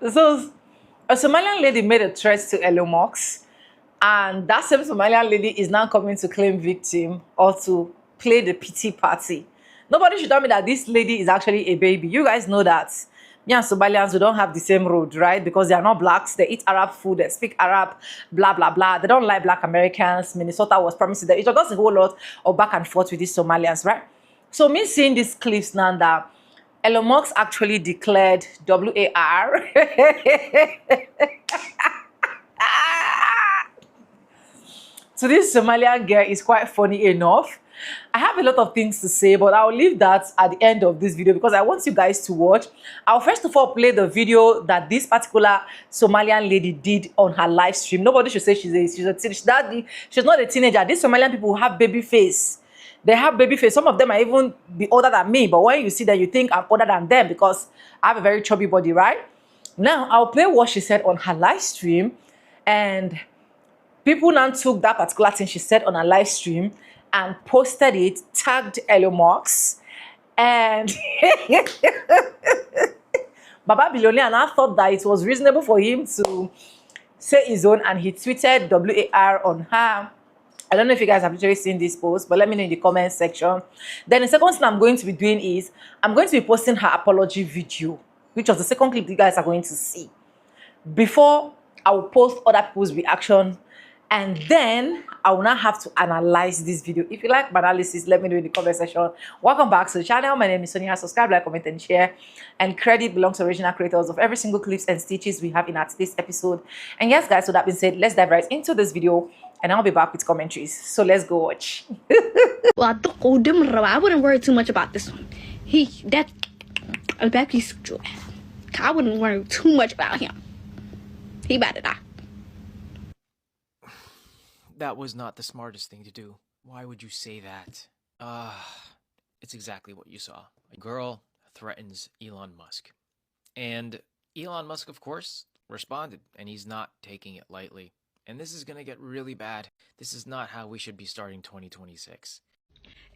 So a Somalian lady made a threat to Elon Musk, and that same Somalian lady is now coming to claim victim or to play the pity party. Nobody should tell me that this lady is actually a baby. You guys know that. Me and Somalians, we don't have the same road, right? Because they are not blacks. They eat Arab food. They speak Arab, blah, blah, blah. They don't like black Americans. Minnesota was promising them. It was just a whole lot of back and forth with these Somalians, right? So me seeing these clips now that Elon Musk actually declared WAR so this Somalian girl is quite funny enough. I have a lot of things to say, but I'll leave that at the end of this video because I want you guys to watch. I'll first of all play the video that this particular Somalian lady did on her live stream. Nobody should say she's a teenager. She's not a teenager. These Somalian people have baby face. They have baby face. Some of them are even be older than me, but when you see them, you think I'm older than them because I have a very chubby body, right? Now, I'll play what she said on her live stream, and people now took that particular thing she said on her live stream and posted it, tagged Elon Musk, and Baba Billionaire, and I thought that it was reasonable for him to say his own, and he tweeted WAR on her. I don't know if you guys have literally seen this post, but let me know in the comment section. Then the second thing I'm going to be doing is I'm going to be posting her apology video, which was the second clip you guys are going to see. Before I will post other people's reaction, and then I will not have to analyze this video. If you like my analysis, let me know in the comment section. Welcome back to the channel. My name is Sonia. Subscribe, like, comment, and share. And credit belongs to original creators of every single clips and stitches we have in at this episode. And yes, guys, so that being said, let's dive right into this video, and I'll be back with commentaries. So let's go watch. Well, I wouldn't worry too much about this one. I wouldn't worry too much about him. He about to die. That was not the smartest thing to do. Why would you say that? It's exactly what you saw. A girl threatens Elon Musk. And Elon Musk, of course, responded, and he's not taking it lightly. And this is gonna get really bad. This is not how we should be starting 2026.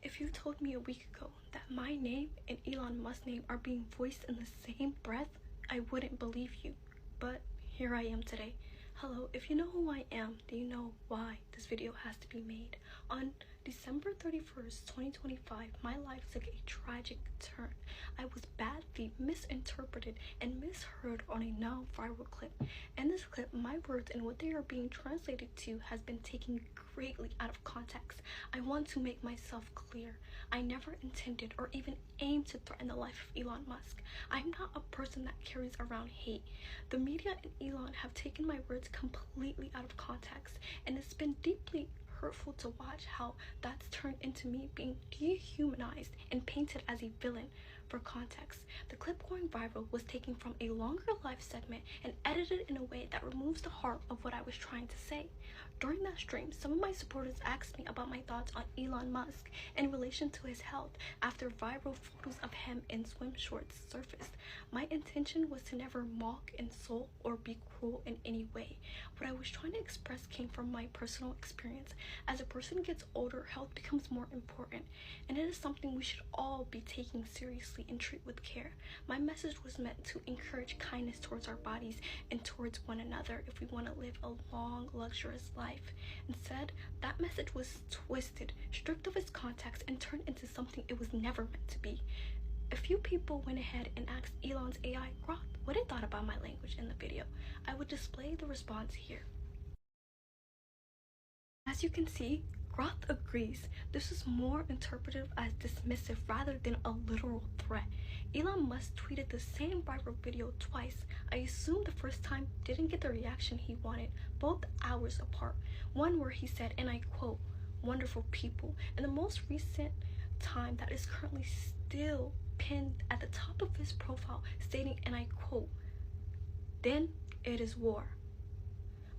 If you told me a week ago that my name and Elon Musk's name are being voiced in the same breath, I wouldn't believe you. But here I am today. Hello, if you know who I am, then you know why this video has to be made. On December 31st, 2025, my life took a tragic turn. I was badly misinterpreted and misheard on a now viral clip. In this clip, my words and what they are being translated to has been taken greatly out of context. I want to make myself clear. I never intended or even aimed to threaten the life of Elon Musk. I'm not a person that carries around hate. The media and Elon have taken my words completely out of context, and it's been deeply hurtful to watch how that's turned into me being dehumanized and painted as a villain. For context, the clip going viral was taken from a longer live segment and edited in a way that removes the heart of what I was trying to say. During that stream, some of my supporters asked me about my thoughts on Elon Musk in relation to his health after viral photos of him in swim shorts surfaced. My intention was to never mock, insult, or be cruel in any way. What I was trying to express came from my personal experience. As a person gets older, health becomes more important, and it is something we should all be taking seriously and treat with care. My message was meant to encourage kindness towards our bodies and towards one another if we want to live a long, luxurious life. Instead, that message was twisted, stripped of its context, and turned into something it was never meant to be. A few people went ahead and asked Elon's AI Grok what it thought about my language in the video. I would display the response here. As you can see, Groth agrees. This is more interpreted as dismissive rather than a literal threat. Elon Musk tweeted the same viral video twice. I assume the first time didn't get the reaction he wanted, both hours apart. One where he said, and I quote, "wonderful people," and the most recent time that is currently still pinned at the top of his profile stating, and I quote, "then it is war."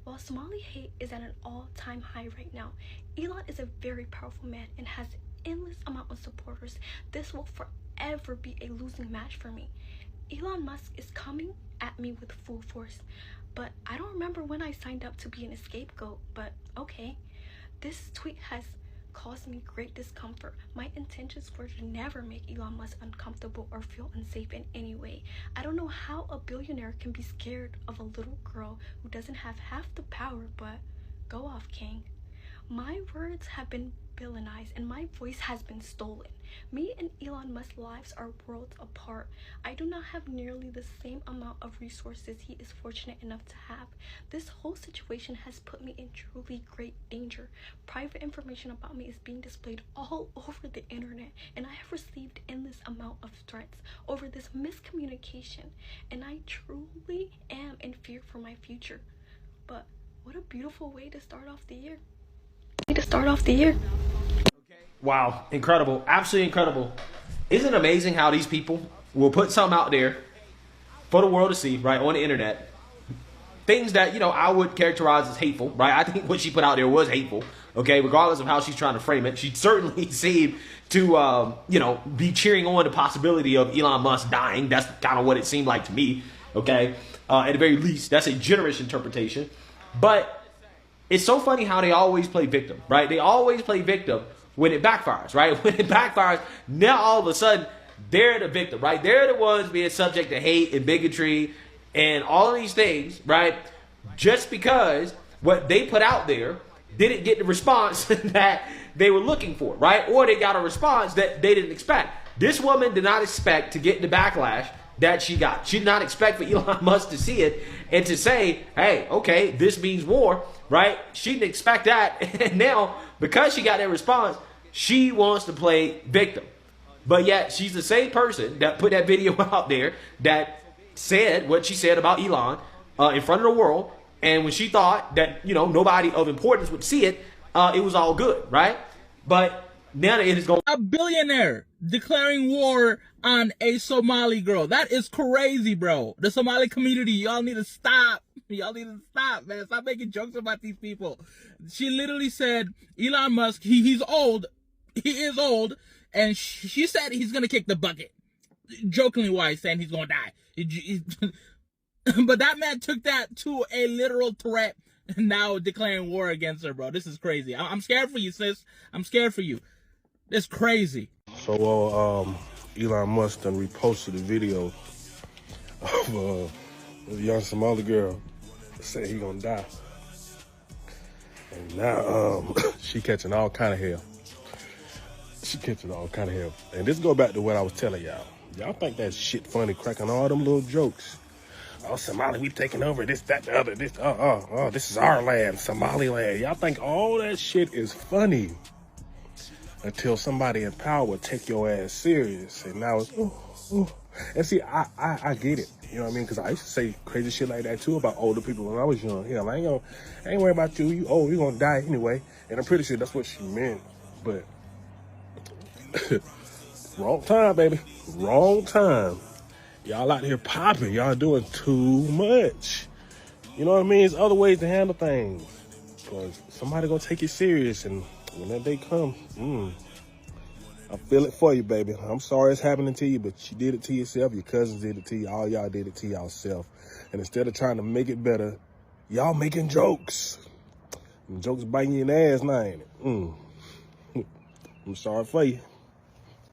While Somali hate is at an all-time high right now, Elon is a very powerful man and has endless amount of supporters. This will forever be a losing match for me. Elon Musk is coming at me with full force, but I don't remember when I signed up to be an scapegoat, but okay. This tweet has caused me great discomfort. My intentions were to never make Elon Musk uncomfortable or feel unsafe in any way. I don't know how a billionaire can be scared of a little girl who doesn't have half the power, but go off, King. My words have been villainized and my voice has been stolen. Me and Elon Musk's lives are worlds apart. I do not have nearly the same amount of resources he is fortunate enough to have. This whole situation has put me in truly great danger. Private information about me is being displayed all over the internet, and I have received endless amount of threats over this miscommunication, and I truly am in fear for my future. But what a beautiful way to start off the year. Wow, incredible, absolutely incredible. Isn't it amazing how these people will put something out there for the world to see, right, on the internet? Things that, I would characterize as hateful, right? I think what she put out there was hateful, okay, regardless of how she's trying to frame it. She certainly seemed to, be cheering on the possibility of Elon Musk dying. That's kind of what it seemed like to me, okay? At the very least, that's a generous interpretation. But it's so funny how they always play victim, right? They always play victim when it backfires, right? When it backfires, now all of a sudden, they're the victim, right? They're the ones being subject to hate and bigotry and all of these things, right? Just because what they put out there didn't get the response that they were looking for, right? Or they got a response that they didn't expect. This woman did not expect to get the backlash that she got. She did not expect for Elon Musk to see it and to say, hey, okay, this means war, right? She didn't expect that. And now, because she got that response, she wants to play victim. But yet, she's the same person that put that video out there that said what she said about Elon in front of the world. And when she thought that, nobody of importance would see it, it was all good, right? But now it is going. A billionaire declaring war on a Somali girl. That is crazy, bro. The Somali community, y'all need to stop. Y'all need to stop, man. Stop making jokes about these people. She literally said, Elon Musk, he's old. He is old. And she said he's going to kick the bucket. Jokingly wise, saying he's going to die. But that man took that to a literal threat and now declaring war against her, bro. This is crazy. I'm scared for you, sis. I'm scared for you. It's crazy. So, Elon Musk done reposted a video of a young Somali girl saying he gonna die. And now, she catching all kind of hell. She catching all kind of hell. And this go back to what I was telling y'all. Y'all think that shit funny, cracking all them little jokes. Oh, Somalia, we taking over this, that, the other, this, this is our land, Somaliland. Y'all think all that shit is funny until somebody in power will take your ass serious. And now it's, And see, I get it. You know what I mean? Because I used to say crazy shit like that too about older people when I was young. Hell, I ain't worried about you. You old, you gonna die anyway. And I'm pretty sure that's what she meant. But wrong time, baby. Wrong time. Y'all out here popping. Y'all doing too much. You know what I mean? There's other ways to handle things. Because somebody gonna take you serious, and when that day comes, I feel it for you, baby. I'm sorry it's happening to you, but you did it to yourself. Your cousins did it to you. All y'all did it to yourself. And instead of trying to make it better, y'all making jokes. And jokes biting you in the ass now, ain't it? I'm sorry for you.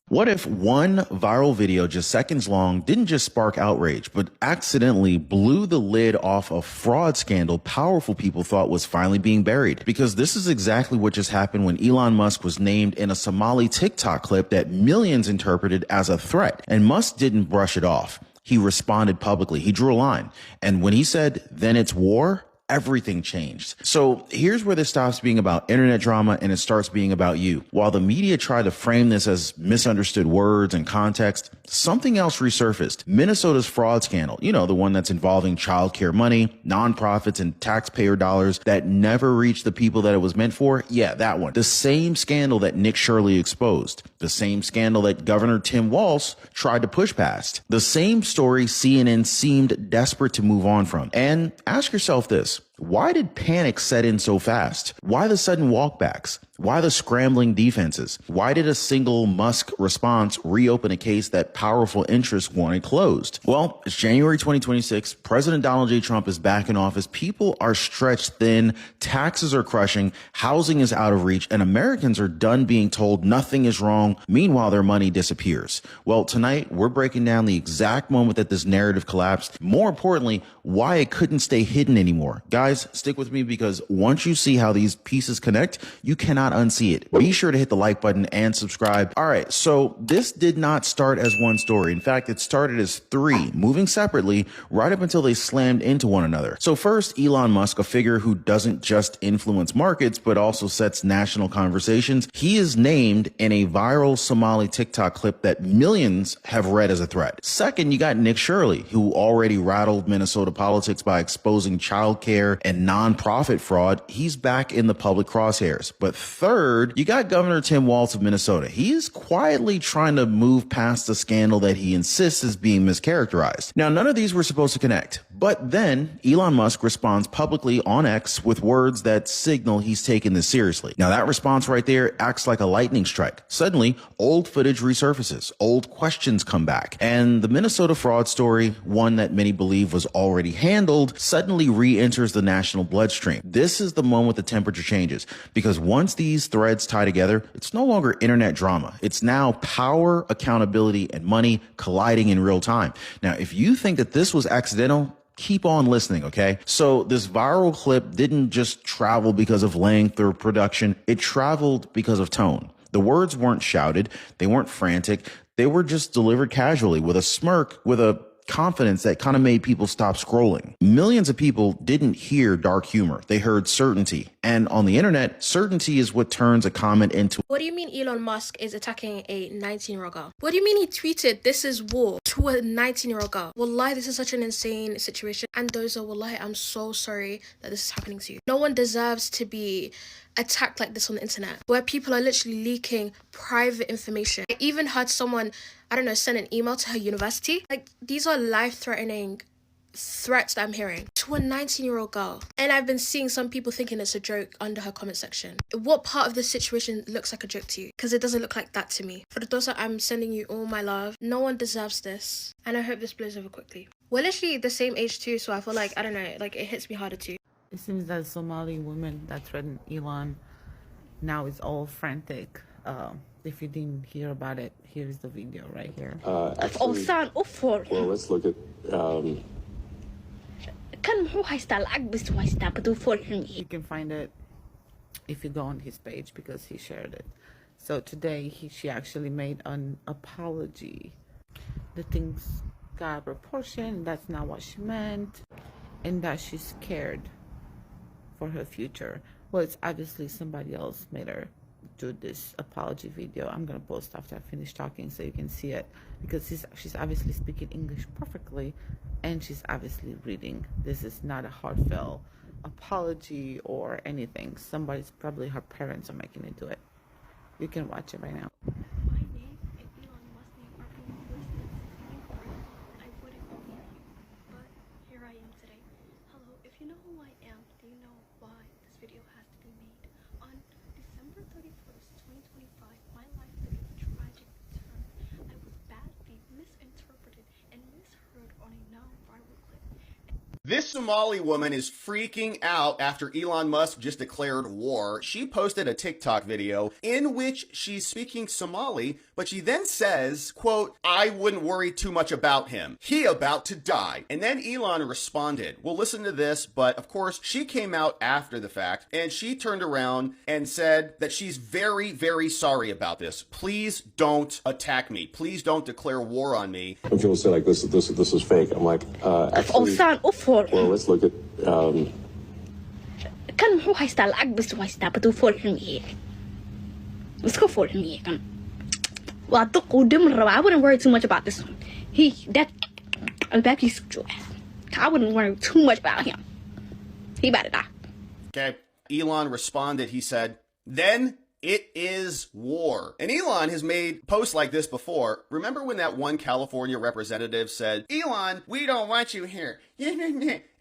What if one viral video just seconds long didn't just spark outrage, but accidentally blew the lid off a fraud scandal powerful people thought was finally being buried? Because this is exactly what just happened when Elon Musk was named in a Somali TikTok clip that millions interpreted as a threat. And Musk didn't brush it off. He responded publicly. He drew a line. And when he said, then it's war, everything changed. So here's where this stops being about internet drama and it starts being about you. While the media tried to frame this as misunderstood words and context, something else resurfaced. Minnesota's fraud scandal, you know, the one that's involving childcare money, nonprofits, and taxpayer dollars that never reached the people that it was meant for. Yeah, that one. The same scandal that Nick Shirley exposed. The same scandal that Governor Tim Walz tried to push past. The same story CNN seemed desperate to move on from. And ask yourself this. Why did panic set in so fast? Why the sudden walkbacks? Why the scrambling defenses? Why did a single Musk response reopen a case that powerful interests wanted closed? Well, it's January 2026. President Donald J. Trump is back in office. People are stretched thin. Taxes are crushing. Housing is out of reach. And Americans are done being told nothing is wrong. Meanwhile, their money disappears. Well, tonight we're breaking down the exact moment that this narrative collapsed. More importantly, why it couldn't stay hidden anymore. Guys, stick with me because once you see how these pieces connect, you cannot unsee it. Be sure to hit the like button and subscribe. All right, so this did not start as one story. In fact, it started as three, moving separately right up until they slammed into one another. So first, Elon Musk, a figure who doesn't just influence markets, but also sets national conversations. He is named in a viral Somali TikTok clip that millions have read as a threat. Second, you got Nick Shirley, who already rattled Minnesota politics by exposing childcare and nonprofit fraud. He's back in the public crosshairs. But third, you got Governor Tim Walz of Minnesota. He is quietly trying to move past the scandal that he insists is being mischaracterized. Now, none of these were supposed to connect. But then Elon Musk responds publicly on X with words that signal he's taking this seriously. Now, that response right there acts like a lightning strike. Suddenly, old footage resurfaces, old questions come back, and the Minnesota fraud story, one that many believe was already handled, suddenly re-enters the national bloodstream. This is the moment the temperature changes, because once these threads tie together, it's no longer internet drama. It's now power, accountability, and money colliding in real time. Now, if you think that this was accidental, keep on listening, okay? So this viral clip didn't just travel because of length or production. It traveled because of tone. The words weren't shouted. They weren't frantic. They were just delivered casually with a smirk, with a confidence that kind of made people stop scrolling. Millions of people didn't hear dark humor. They heard certainty. And on the internet, certainty is what turns a comment into... What do you mean Elon Musk is attacking a 19-year-old girl? What do you mean he tweeted this is war to a 19-year-old girl? Wallahi, this is such an insane situation. And Doza, wallahi, I'm so sorry that this is happening to you. No one deserves to be attacked like this on the internet, where people are literally leaking private information. I even heard someone, I don't know, send an email to her university. Like, these are life-threatening threats that I'm hearing to a 19-year-old girl. And I've been seeing some people thinking it's a joke under her comment section. What part of this situation looks like a joke to you? Because it doesn't look like that to me. For the Dosa, I'm sending you all my love. No one deserves this. And I hope this blows over quickly. We're literally the same age too, so I feel like, I don't know, like it hits me harder too. It seems that Somali woman that threatened Elon now is all frantic. If you didn't hear about it, here's the video right here. Well, let's look at... You can find it if you go on his page because he shared it. So today she actually made an apology. The things got proportion, that's not what she meant, and that she's scared for her future. Well, it's obviously somebody else made her do this apology video. I'm gonna post after I finish talking so you can see it, because she's obviously speaking English perfectly, and she's obviously reading. This is not a heartfelt apology or anything. Somebody's, probably her parents, are making her do it. You can watch it right now. My name and Elon Musk's name are being voiced in the same breath. I wouldn't believe you, but here I am today. Hello, if you know who I am, do you know why this video has to be made? On December 31st, 2025, my life took a tragic turn. I was badly misinterpreted and misheard on a now viral clip. This Somali woman is freaking out after Elon Musk just declared war. She posted a TikTok video in which she's speaking Somali, but she then says, quote, "I wouldn't worry too much about him. He about to die." And then Elon responded. Well, listen to this, but of course she came out after the fact and she turned around and said that she's very, very sorry about this. Please don't attack me. Please don't declare war on me. When people say like this is fake, I'm like, actually, well, let's look at... kan muxuu haystaa lacag bas u haystaa baduu fool xun yahay iska fool xun yahay kan waa duquu dhiman rabaa. I wouldn't worry too much about this one. That albaabkiisa jooga. I wouldn't worry too much about him. He about to die. Okay. Elon responded. He said, "Then It is war. And Elon has made posts like this before. Remember when that one California representative said, Elon, we don't want you here,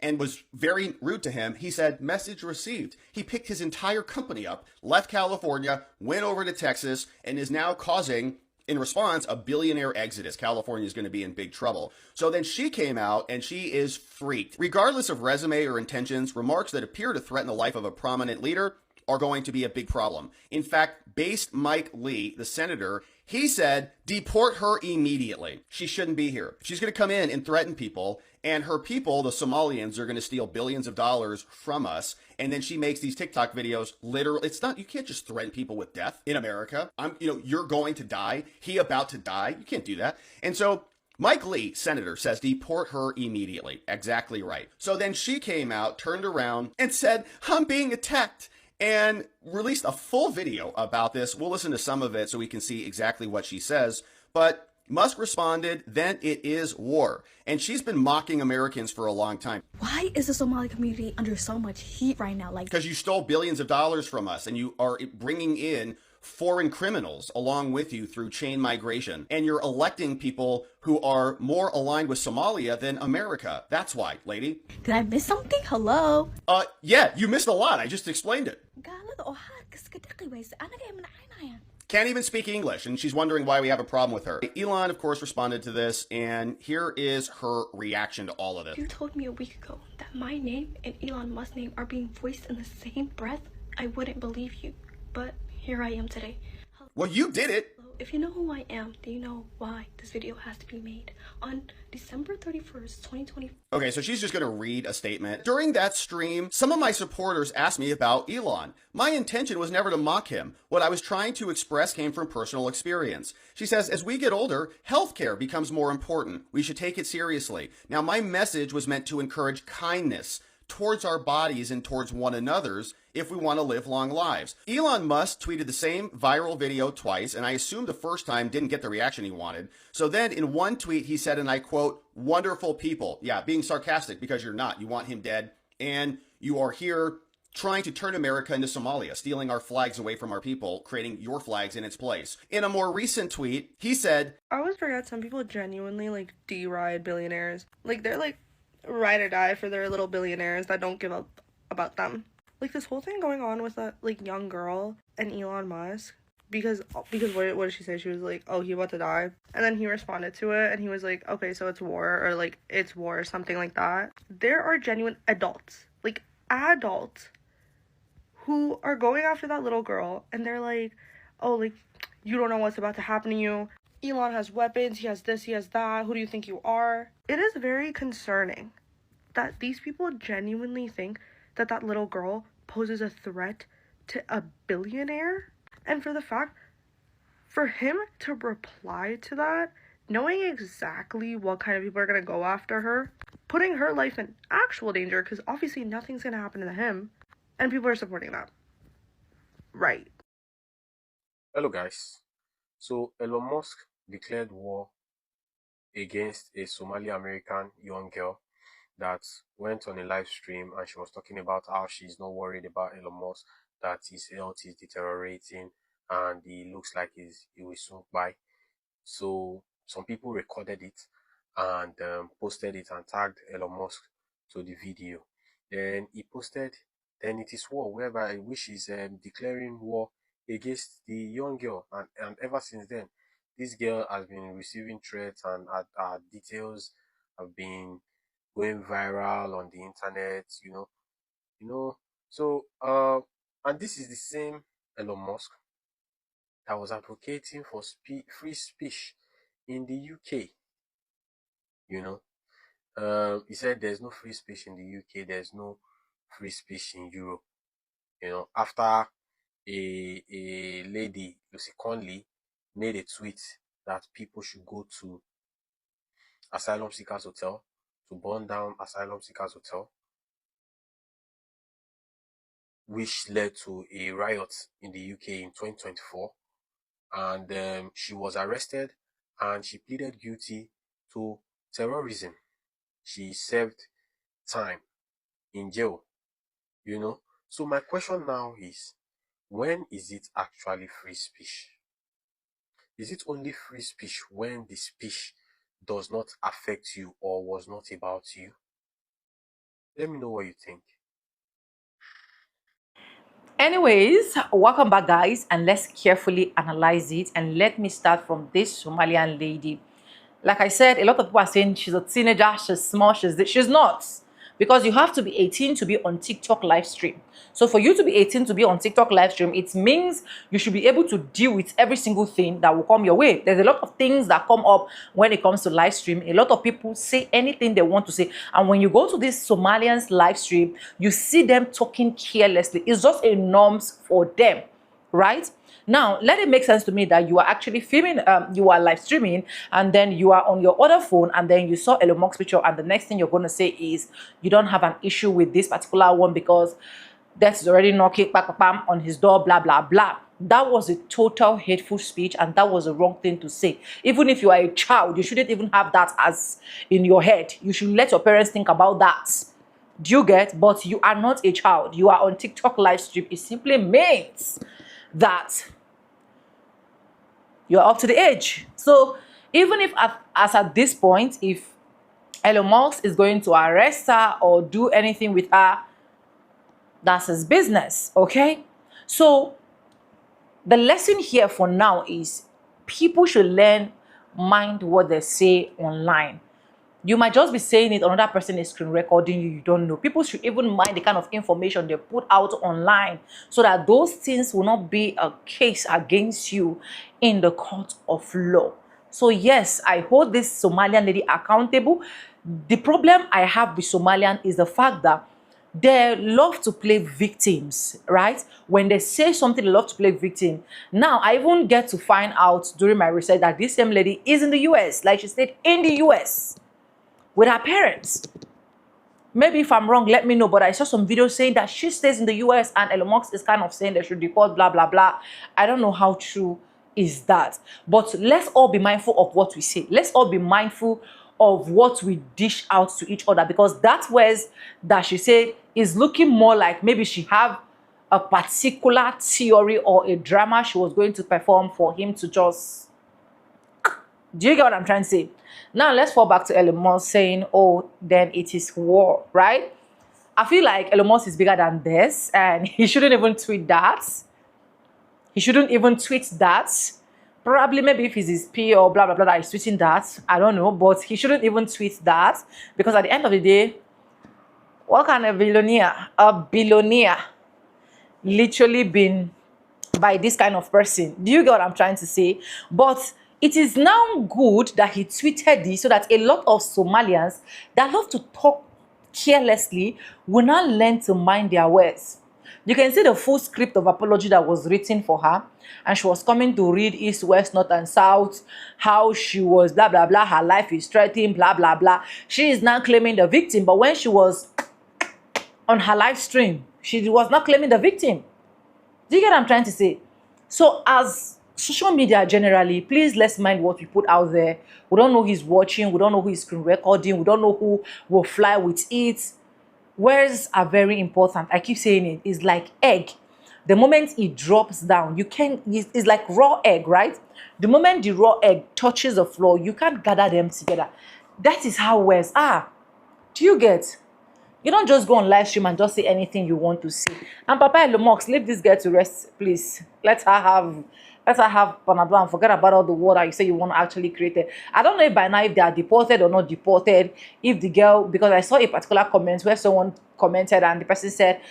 and was very rude to him? He said, message received. He picked his entire company up, left California, went over to Texas, and is now causing, in response, a billionaire exodus. California is going to be in big trouble. So then she came out and she is freaked. Regardless of resume or intentions, remarks that appear to threaten the life of a prominent leader are going to be a big problem. In fact, based Mike Lee, the senator, he said, deport her immediately. She shouldn't be here. She's going to come in and threaten people, and her people, the Somalians, are going to steal billions of dollars from us. And then she makes these TikTok videos. Literally, it's not, you can't just threaten people with death in America. You're going to die. He about to die. You can't do that. And so Mike Lee, senator, says deport her immediately. Exactly right. So then she came out, turned around, and said, I'm being attacked, and released a full video about this. We'll listen to some of it so we can see exactly what she says. But Musk responded, then it is war. And she's been mocking Americans for a long time. Why is the Somali community under so much heat right now? Because you stole billions of dollars from us, and you are bringing in foreign criminals along with you through chain migration. And you're electing people who are more aligned with Somalia than America. That's why, lady. Did I miss something? Hello? Yeah, you missed a lot. I just explained it. Can't even speak English, and she's wondering why we have a problem with her. Elon, of course, responded to this, and here is her reaction to all of this. You told me a week ago that my name and Elon Musk's name are being voiced in the same breath. I wouldn't believe you, but here I am today. Well, you did it. If you know who I am, then you know why this video has to be made. On December 31st, 2020. Okay, so she's just going to read a statement. During that stream, some of my supporters asked me about Elon. My intention was never to mock him. What I was trying to express came from personal experience. She says, as we get older, healthcare becomes more important. We should take it seriously. Now, my message was meant to encourage kindness towards our bodies and towards one another's if we want to live long lives. Elon Musk tweeted the same viral video twice, and I assume the first time didn't get the reaction he wanted. So then in one tweet, he said, and I quote, wonderful people. Yeah, being sarcastic because you're not. You want him dead, and you are here trying to turn America into Somalia, stealing our flags away from our people, creating your flags in its place. In a more recent tweet, he said, I always forget some people genuinely deride billionaires. They're ride or die for their little billionaires that don't give up about them. This whole thing going on with that young girl and Elon Musk, because what did she say? She was like, oh, he about to die, and then he responded to it and he was like, okay, so it's war, or it's war, or something like that. There are genuine adults who are going after that little girl, and they're like, oh, you don't know what's about to happen to you. Elon has weapons, he has this, he has that, who do you think you are? It is very concerning that these people genuinely think that that little girl poses a threat to a billionaire. And for him to reply to that, knowing exactly what kind of people are going to go after her, putting her life in actual danger, because obviously nothing's going to happen to him, and people are supporting that. Right. Hello guys. So Elon Musk declared war against a Somali American young girl that went on a live stream, and she was talking about how she's not worried about Elon Musk, that his health is deteriorating and he looks like he will soon die. So some people recorded it and posted it and tagged Elon Musk to the video. Then he posted, then it is war, whereby which is declaring war against the young girl, and ever since then this girl has been receiving threats, and her details have been going viral on the internet, so and this is the same Elon Musk that was advocating for free speech in the UK. He said there's no free speech in the UK, there's no free speech in Europe. After a lady, Lucy Conley, made a tweet that people should go to Asylum Seekers Hotel to burn down Asylum Seekers Hotel, which led to a riot in the UK in 2024. And she was arrested and she pleaded guilty to terrorism. She served time in jail, So my question now is, when is it actually free speech? Is it only free speech when the speech does not affect you or was not about you? Let me know what you think. Anyways, welcome back, guys, and let's carefully analyze it. And let me start from this Somalian lady. Like I said, a lot of people are saying she's a teenager, she's small, she's this. She's not. Because you have to be 18 to be on TikTok live stream. So for you to be 18 to be on TikTok live stream, it means you should be able to deal with every single thing that will come your way. There's a lot of things that come up when it comes to live stream. A lot of people say anything they want to say. And when you go to this Somalians live stream, you see them talking carelessly. It's just a norms for them, right? Now, let it make sense to me that you are actually filming, you are live streaming, and then you are on your other phone, and then you saw Elon Musk's picture, and the next thing you're going to say is you don't have an issue with this particular one because death is already knocking bam, bam, on his door, blah, blah, blah. That was a total hateful speech, and that was the wrong thing to say. Even if you are a child, you shouldn't even have that as in your head. You should let your parents think about that. Do you get? But you are not a child. You are on TikTok live stream. It simply means that you're up to the age. So even if as at this point, if Elon Musk is going to arrest her or do anything with her, that's his business, okay? So the lesson here for now is people should mind what they say online. You might just be saying it, another person is screen recording you, you don't know. People should even mind the kind of information they put out online so that those things will not be a case against you in the court of law. So yes, I hold this Somalian lady accountable. The problem I have with Somalian is the fact that they love to play victims, right? When they say something, they love to play victim. Now, I even get to find out during my research that this same lady is in the US, like she stayed in the US with her parents. Maybe if I'm wrong, let me know, but I saw some videos saying that she stays in the US and Elon Musk is kind of saying they should deport, blah, blah, blah. I don't know how true is that. But let's all be mindful of what we say. Let's all be mindful of what we dish out to each other, because that words that she said is looking more like maybe she have a particular theory or a drama she was going to perform for him to just... Do you get what I'm trying to say? Now let's fall back to Elon Musk saying, oh, then it is war, right? I feel like Elon Musk is bigger than this, and he shouldn't even tweet that. He shouldn't even tweet that. Probably maybe if he's his P or blah, blah, blah, that he's tweeting that. I don't know, but he shouldn't even tweet that, because at the end of the day, what can a billionaire literally been by this kind of person? Do you get what I'm trying to say? But it is now good that he tweeted this so that a lot of Somalians that love to talk carelessly will now learn to mind their words. You can see the full script of apology that was written for her, and she was coming to read east, west, north, and south, how she was blah, blah, blah, her life is threatened, blah, blah, blah. She is now claiming the victim, but when she was on her live stream, she was not claiming the victim. Do you get what I'm trying to say? So as social media generally, please let's mind what we put out there. We don't know who's watching, we don't know who is screen recording, we don't know who will fly with it. Words are very important. I keep saying it. It's like egg. The moment it drops down, you can't, it's like raw egg, right? The moment the raw egg touches the floor, you can't gather them together. That is how words are. Do you get? You don't just go on live stream and just say anything you want to say. And Papa Elon Musk, leave this girl to rest, please. Let her have Panadol and forget about all the war that you say you want to actually create it. I don't know if by now if they are deported or not deported. If the girl, because I saw a particular comment where someone commented and the person said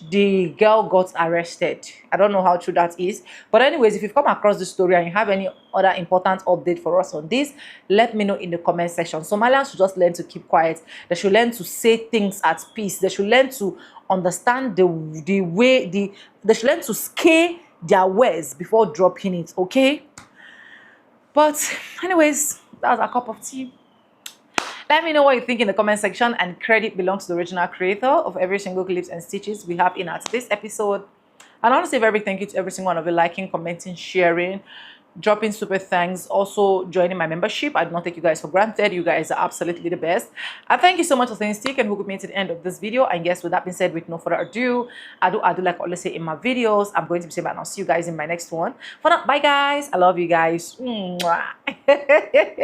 the girl got arrested. I don't know how true that is. But anyways, if you've come across this story and you have any other important update for us on this, let me know in the comment section. Somalians should just learn to keep quiet. They should learn to say things at peace. They should learn to understand they should learn to scale their words before dropping it, okay? But anyways, that was a cup of tea. Let me know what you think in the comment section, and credit belongs to the original creator of every single clips and stitches we have in at this episode. And I want to say a very big thank you to every single one of you liking, commenting, sharing, dropping super thanks, also joining my membership. I do not take you guys for granted. You guys are absolutely the best. And thank you so much for staying stick and with me to the end of this video. And yes, with that being said, with no further ado, I do like I always say in my videos, I'm going to be saying, and I'll see you guys in my next one. For now, bye guys. I love you guys. Mwah.